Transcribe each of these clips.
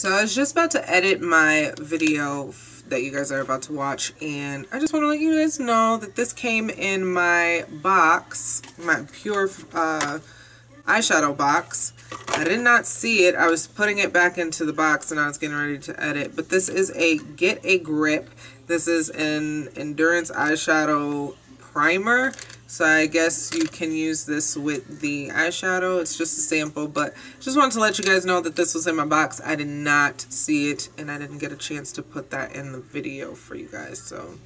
So I was just about to edit my video that you guys are about to watch, and I just want to let you guys know that this came in my box, my pure eyeshadow box. I did not see it. I was putting it back into the box and I was getting ready to edit, but this is a Get a Grip. This is an Endurance eyeshadow primer. So I guess you can use this with the eyeshadow. It's just a sample, but just wanted to let you guys know that this was in my box. I did not see it, and I didn't get a chance to put that in the video for you guys. So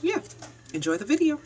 yeah, enjoy the video.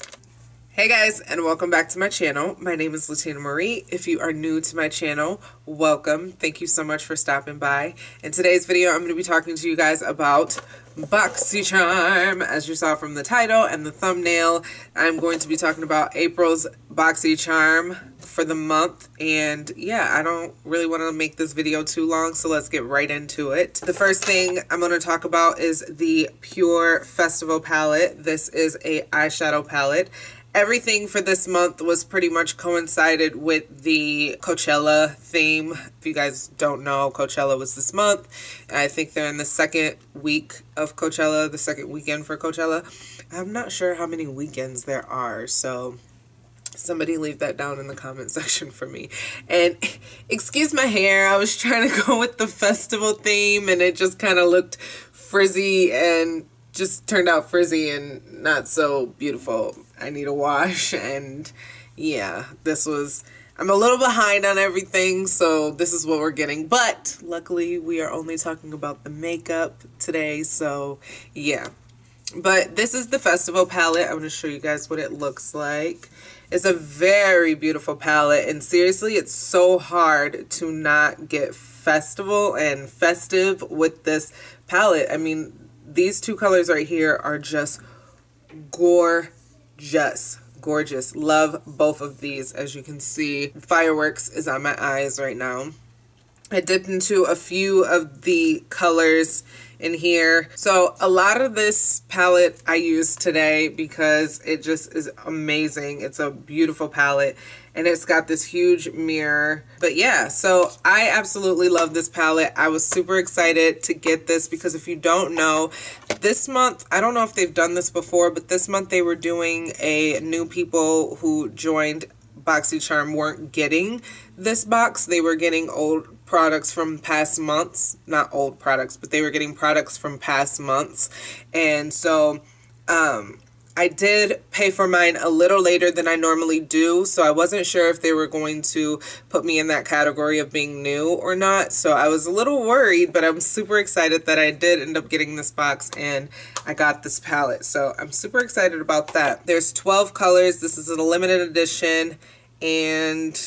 Hey guys, and welcome back to my channel. My name is Latina Marie. If you are new to my channel, welcome. Thank you so much for stopping by. In today's video, I'm going to be talking to you guys about BoxyCharm. As you saw from the title and the thumbnail, I'm going to be talking about April's BoxyCharm for the month. And yeah, I don't really want to make this video too long, so let's get right into it. The first thing I'm going to talk about is the Pure Festival palette. This is a eyeshadow palette. Everything for this month was pretty much coincided with the Coachella theme. If you guys don't know, Coachella was this month. I think they're in the second week of Coachella, the second weekend for Coachella. I'm not sure how many weekends there are, so somebody leave that down in the comment section for me. And excuse my hair, I was trying to go with the festival theme and it just kind of looked frizzy and just turned out frizzy and not so beautiful. I need a wash, and yeah, I'm a little behind on everything, so this is what we're getting. But luckily we are only talking about the makeup today, so yeah. But this is the festival palette. I'm going to show you guys what it looks like. It's a very beautiful palette, and seriously, it's so hard to not get festival and festive with this palette. I mean, these two colors right here are just gorgeous. Love both of these. As you can see, fireworks is on my eyes right now. I dipped into a few of the colors in here. So a lot of this palette I used today because it just is amazing. It's a beautiful palette and it's got this huge mirror. But yeah, so I absolutely love this palette. I was super excited to get this because if you don't know, this month, I don't know if they've done this before, but this month they were doing a new people who joined BoxyCharm weren't getting this box. They were getting old products from past months. Not old products, but they were getting products from past months. And so I did pay for mine a little later than I normally do, so I wasn't sure if they were going to put me in that category of being new or not. So I was a little worried, but I'm super excited that I did end up getting this box and I got this palette. So I'm super excited about that. There's 12 colors. This is a limited edition and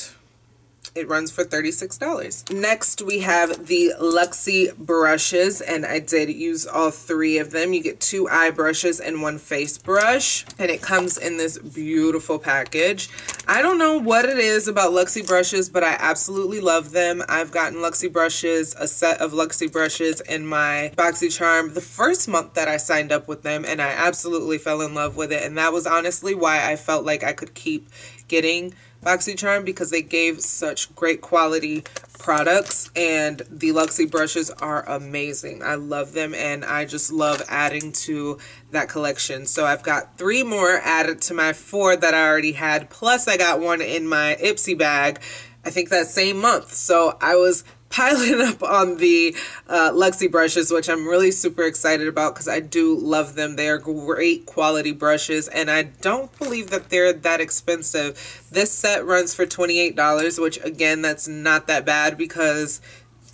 it runs for $36. Next, we have the Luxie brushes, and I did use all three of them. You get 2 eye brushes and 1 face brush, and it comes in this beautiful package. I don't know what it is about Luxie brushes, but I absolutely love them. I've gotten Luxie brushes, a set of Luxie brushes in my BoxyCharm the first month that I signed up with them, and I absolutely fell in love with it, and that was honestly why I felt like I could keep getting BoxyCharm, because they gave such great quality products and the Luxie brushes are amazing. I love them and I just love adding to that collection. So I've got 3 more added to my 4 that I already had, plus I got 1 in my IPSY bag, I think that same month. So I was piling up on the Luxie brushes, which I'm really super excited about because I do love them. They are great quality brushes and I don't believe that they're that expensive. This set runs for $28, which again, that's not that bad because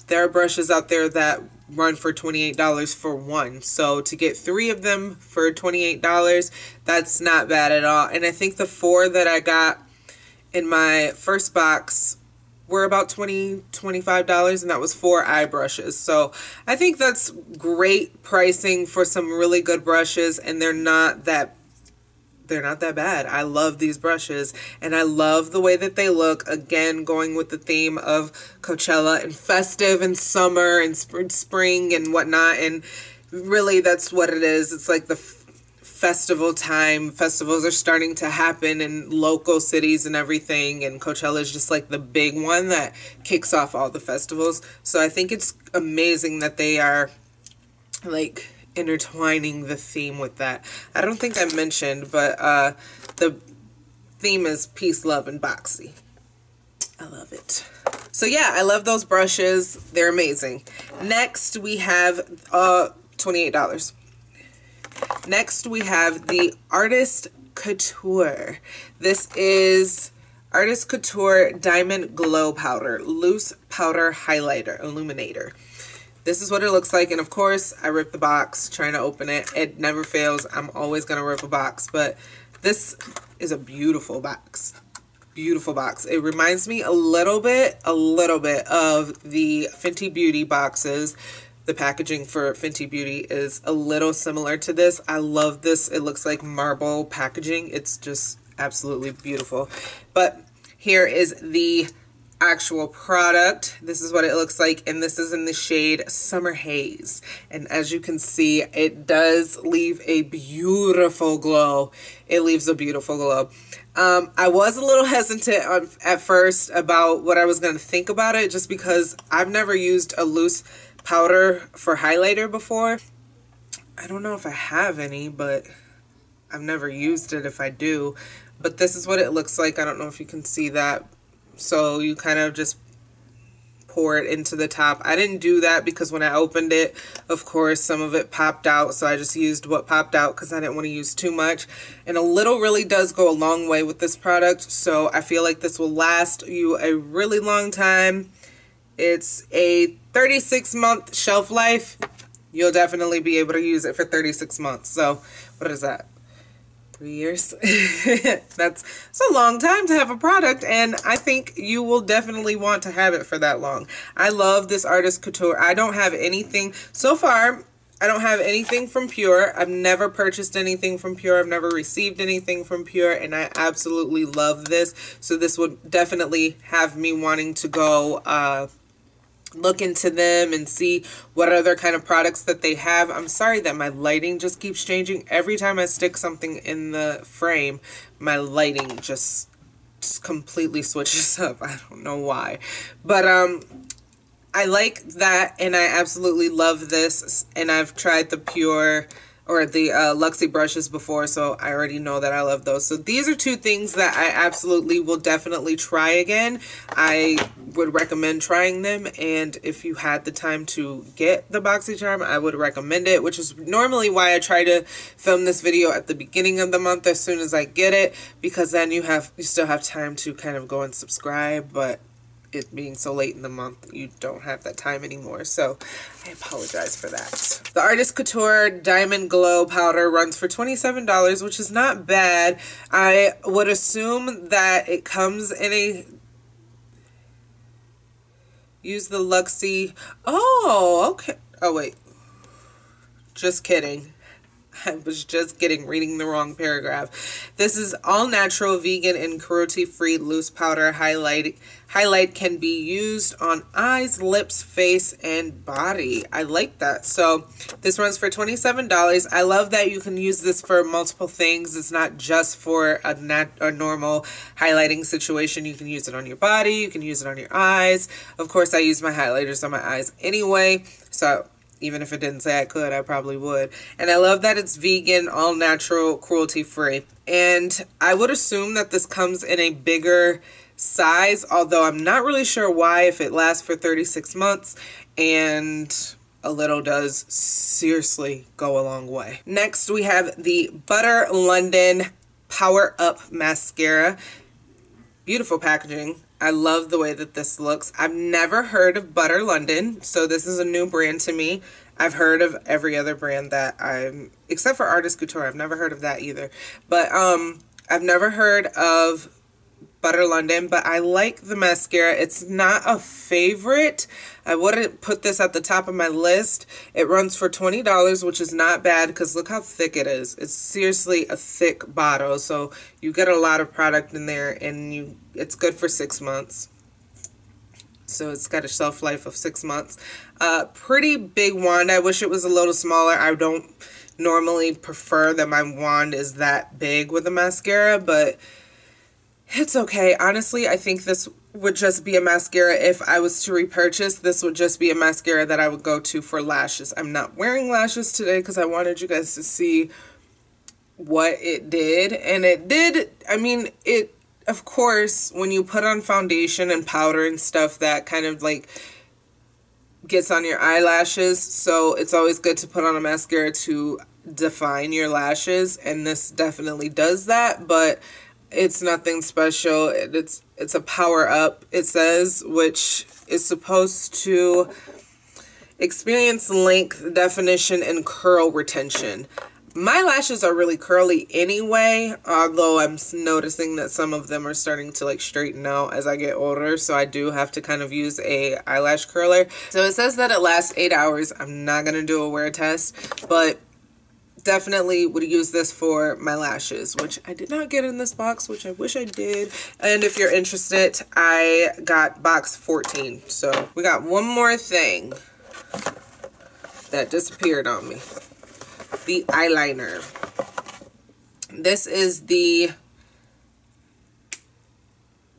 there are brushes out there that run for $28 for 1. So to get 3 of them for $28, that's not bad at all. And I think the 4 that I got in my first box were about $25, and that was 4 eye brushes. So I think that's great pricing for some really good brushes, and they're not that bad. I love these brushes and I love the way that they look. Again, going with the theme of Coachella and festive and summer and spring and whatnot, and really that's what it is. It's like the festival time. Festivals are starting to happen in local cities and everything, and Coachella is just like the big one that kicks off all the festivals. So I think it's amazing that they are like intertwining the theme with that. I don't think I mentioned, but the theme is peace, love, and boxy. I love it. So yeah, I love those brushes. They're amazing. Next we have $28. Next we have the Artist Couture. This is Artist Couture Diamond Glow Powder, Loose Powder Highlighter, Illuminator. This is what it looks like, and of course I ripped the box trying to open it. It never fails. I'm always gonna rip a box, but this is a beautiful box. Beautiful box. It reminds me a little bit of the Fenty Beauty boxes. The packaging for Fenty Beauty is a little similar to this. I love this. It looks like marble packaging. It's just absolutely beautiful. But here is the actual product. This is what it looks like, and this is in the shade Summer Haze. And as you can see, it does leave a beautiful glow. It leaves a beautiful glow. I was a little hesitant at first about what I was going to think about it, just because I've never used a loose powder for highlighter before. I don't know if I have any, but I've never used it if I do. But this is what it looks like. I don't know if you can see that. So you kind of just pour it into the top. I didn't do that because when I opened it, of course, some of it popped out. So I just used what popped out because I didn't want to use too much. And a little really does go a long way with this product. So I feel like this will last you a really long time. It's a 36-month shelf life. You'll definitely be able to use it for 36 months. So what is that? 3 years? That's a long time to have a product, and I think you will definitely want to have it for that long. I love this Artist Couture. I don't have anything so far. I don't have anything from Pure. I've never purchased anything from Pure. I've never received anything from Pure, and I absolutely love this. So this would definitely have me wanting to go look into them and see what other kind of products that they have. I'm sorry that my lighting just keeps changing. Every time I stick something in the frame, my lighting just completely switches up. I don't know why. But I like that, and I absolutely love this. And I've tried the Pure or the Luxie brushes before, so I already know that I love those. So these are two things that I absolutely will definitely try again. I would recommend trying them, and if you had the time to get the BoxyCharm, I would recommend it, which is normally why I try to film this video at the beginning of the month as soon as I get it, because then you still have time to kind of go and subscribe, but it being so late in the month, you don't have that time anymore, so I apologize for that. The Artist Couture Diamond Glow Powder runs for $27, which is not bad. I would assume that it comes in a... Use the Luxie... Oh, okay. Oh, wait. Just kidding. I was just reading the wrong paragraph. This is all natural, vegan, and cruelty-free loose powder highlight. Highlight can be used on eyes, lips, face, and body. I like that. So this runs for $27. I love that you can use this for multiple things. It's not just for a normal highlighting situation. You can use it on your body. You can use it on your eyes. Of course, I use my highlighters on my eyes anyway. So even if it didn't say I could, I probably would. And I love that it's vegan, all natural, cruelty-free. And I would assume that this comes in a bigger size, although I'm not really sure why, if it lasts for 36 months. And a little does seriously go a long way. Next, we have the Butter London Power Up Mascara. Beautiful packaging. I love the way that this looks. I've never heard of Butter London, so this is a new brand to me. I've heard of every other brand that except for Artist Couture, I've never heard of that either. But I've never heard of Butter London, but I like the mascara. It's not a favorite. I wouldn't put this at the top of my list. It runs for $20, which is not bad because look how thick it is. It's seriously a thick bottle, so you get a lot of product in there, and it's good for 6 months. So it's got a shelf life of 6 months. Pretty big wand. I wish it was a little smaller. I don't normally prefer that my wand is that big with a mascara, but it's okay. Honestly, I think this would just be a mascara. If I was to repurchase, this would just be a mascara that I would go to for lashes. I'm not wearing lashes today because I wanted you guys to see what it did. And it did, I mean, it, of course, when you put on foundation and powder and stuff, that kind of like gets on your eyelashes. So it's always good to put on a mascara to define your lashes. And this definitely does that, but it's nothing special. It's a power up, it says, which is supposed to experience length, definition, and curl retention. My lashes are really curly anyway, although I'm noticing that some of them are starting to like straighten out as I get older, so I do have to kind of use a eyelash curler. So it says that it lasts 8 hours. I'm not going to do a wear test, but definitely would use this for my lashes, which I did not get in this box, which I wish I did. And if you're interested, I got box 14. So we got one more thing that disappeared on me. The eyeliner. This is the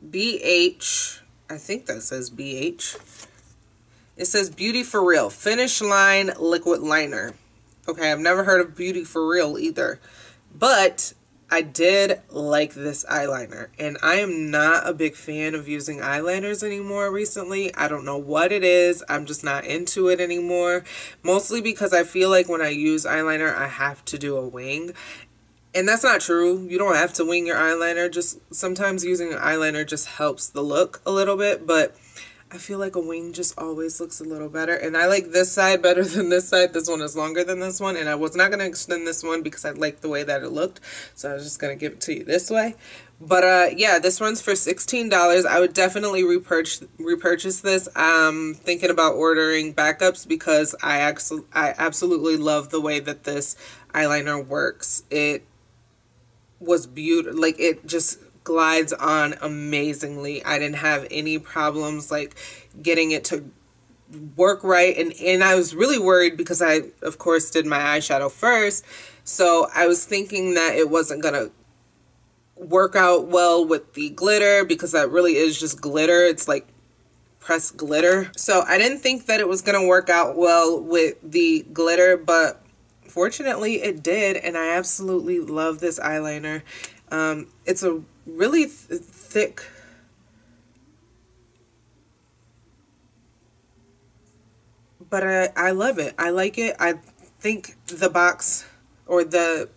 BH, I think that says BH. It says Beauty for Real Finish Line Liquid Liner. Okay, I've never heard of Beauty for Real either, but I did like this eyeliner, and I am not a big fan of using eyeliners anymore recently. I don't know what it is. I'm just not into it anymore, mostly because I feel like when I use eyeliner, I have to do a wing, and that's not true. You don't have to wing your eyeliner. Just sometimes using an eyeliner just helps the look a little bit, but I feel like a wing just always looks a little better. And I like this side better than this side. This one is longer than this one. And I was not going to extend this one because I liked the way that it looked. So I was just going to give it to you this way. But yeah, this one's for $16. I would definitely repurchase this. I'm thinking about ordering backups because I absolutely love the way that this eyeliner works. It was beautiful. Like, it just glides on amazingly. I didn't have any problems like getting it to work right, and I was really worried because I of course did my eyeshadow first, so I was thinking that it wasn't gonna work out well with the glitter because that really is just glitter. It's like pressed glitter, so I didn't think that it was gonna work out well with the glitter, but fortunately it did, and I absolutely love this eyeliner. It's a really thick, but I love it. I like it. I think the box or the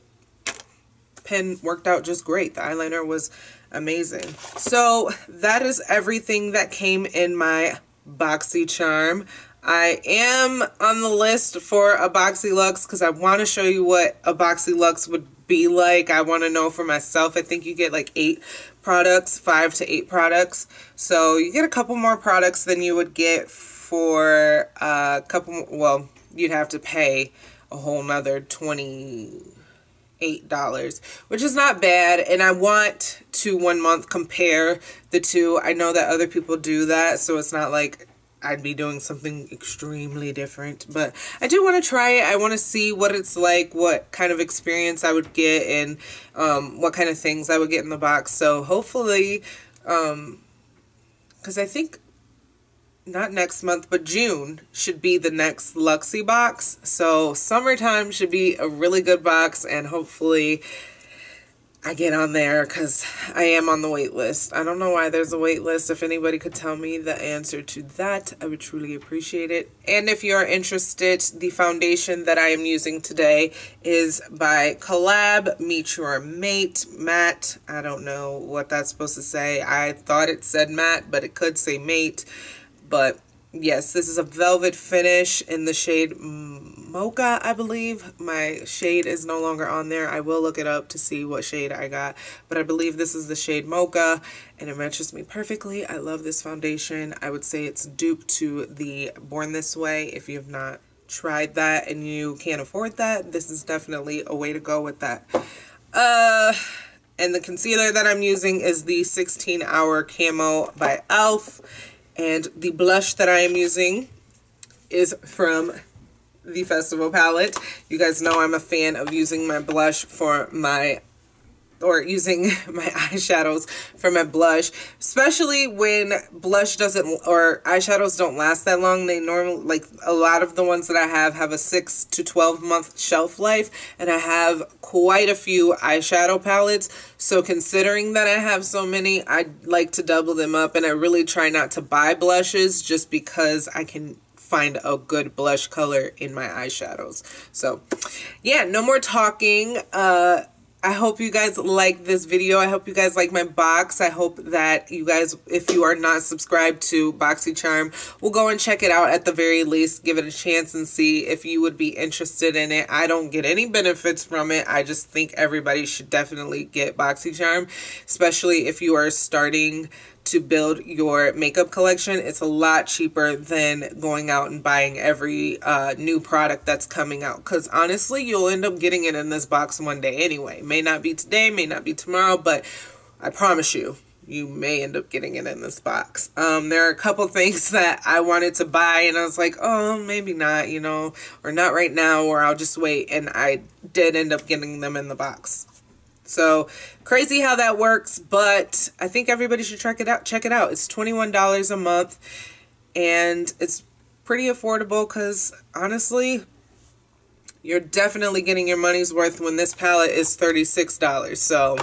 pen worked out just great. The eyeliner was amazing. So that is everything that came in my BoxyCharm. I am on the list for a BoxyLuxe because I want to show you what a BoxyLuxe would be like. I want to know for myself. I think you get like 8 products, 5 to 8 products. So you get a couple more products than you would get for a couple, well, you'd have to pay a whole nother $28, which is not bad. And I want to 1 month compare the two. I know that other people do that, so it's not like I'd be doing something extremely different, but I do want to try it. I want to see what it's like, what kind of experience I would get, and what kind of things I would get in the box. So hopefully, because I think not next month, but June should be the next Luxy box. So summertime should be a really good box, and hopefully I get on there because I am on the wait list. I don't know why there's a wait list. If anybody could tell me the answer to that, I would truly appreciate it. And if you're interested, the foundation that I am using today is by Collab Meet Your Mate Matte. I don't know what that's supposed to say. I thought it said matte, but it could say mate. But yes, this is a velvet finish in the shade Mocha, I believe. My shade is no longer on there. I will look it up to see what shade I got, but I believe this is the shade Mocha, and it matches me perfectly. I love this foundation. I would say it's dupe to the Born This Way. If you have not tried that and you can't afford that, this is definitely a way to go with that. And the concealer that I'm using is the 16 Hour Camo by e.l.f. And the blush that I am using is from the Festival palette. You guys know I'm a fan of using my blush for my, or using my eyeshadows for my blush, especially when blush doesn't, or eyeshadows don't last that long. They normally, like a lot of the ones that I have a 6 to 12 month shelf life, and I have quite a few eyeshadow palettes. So considering that I have so many, I like to double them up, and I really try not to buy blushes just because I can find a good blush color in my eyeshadows. So yeah, no more talking. I hope you guys like this video. I hope you guys like my box. I hope that you guys, if you are not subscribed to BoxyCharm, will go and check it out at the very least. Give it a chance and see if you would be interested in it. I don't get any benefits from it. I just think everybody should definitely get BoxyCharm, especially if you are starting to build your makeup collection. It's a lot cheaper than going out and buying every new product that's coming out, because honestly you'll end up getting it in this box one day anyway. May not be today, may not be tomorrow, but I promise you, you may end up getting it in this box. There are a couple things that I wanted to buy and I was like, oh, maybe not, you know, or not right now, or I'll just wait, and I did end up getting them in the box. So crazy how that works, but I think everybody should check it out. Check it out. It's $21 a month, and it's pretty affordable because honestly, you're definitely getting your money's worth when this palette is $36. So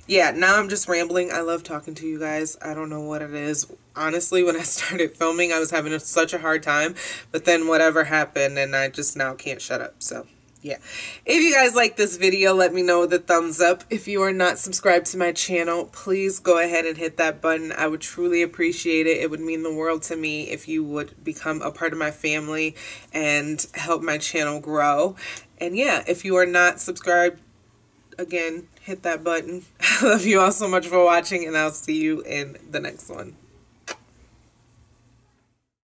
yeah, now I'm just rambling. I love talking to you guys. I don't know what it is. Honestly, when I started filming, I was having such a hard time, but then whatever happened and I just now can't shut up. So yeah, if you guys like this video, let me know with a thumbs up. If you are not subscribed to my channel, please go ahead and hit that button. I would truly appreciate it. It would mean the world to me if you would become a part of my family and help my channel grow. And yeah, if you are not subscribed, again, hit that button. I love you all so much for watching, and I'll see you in the next one.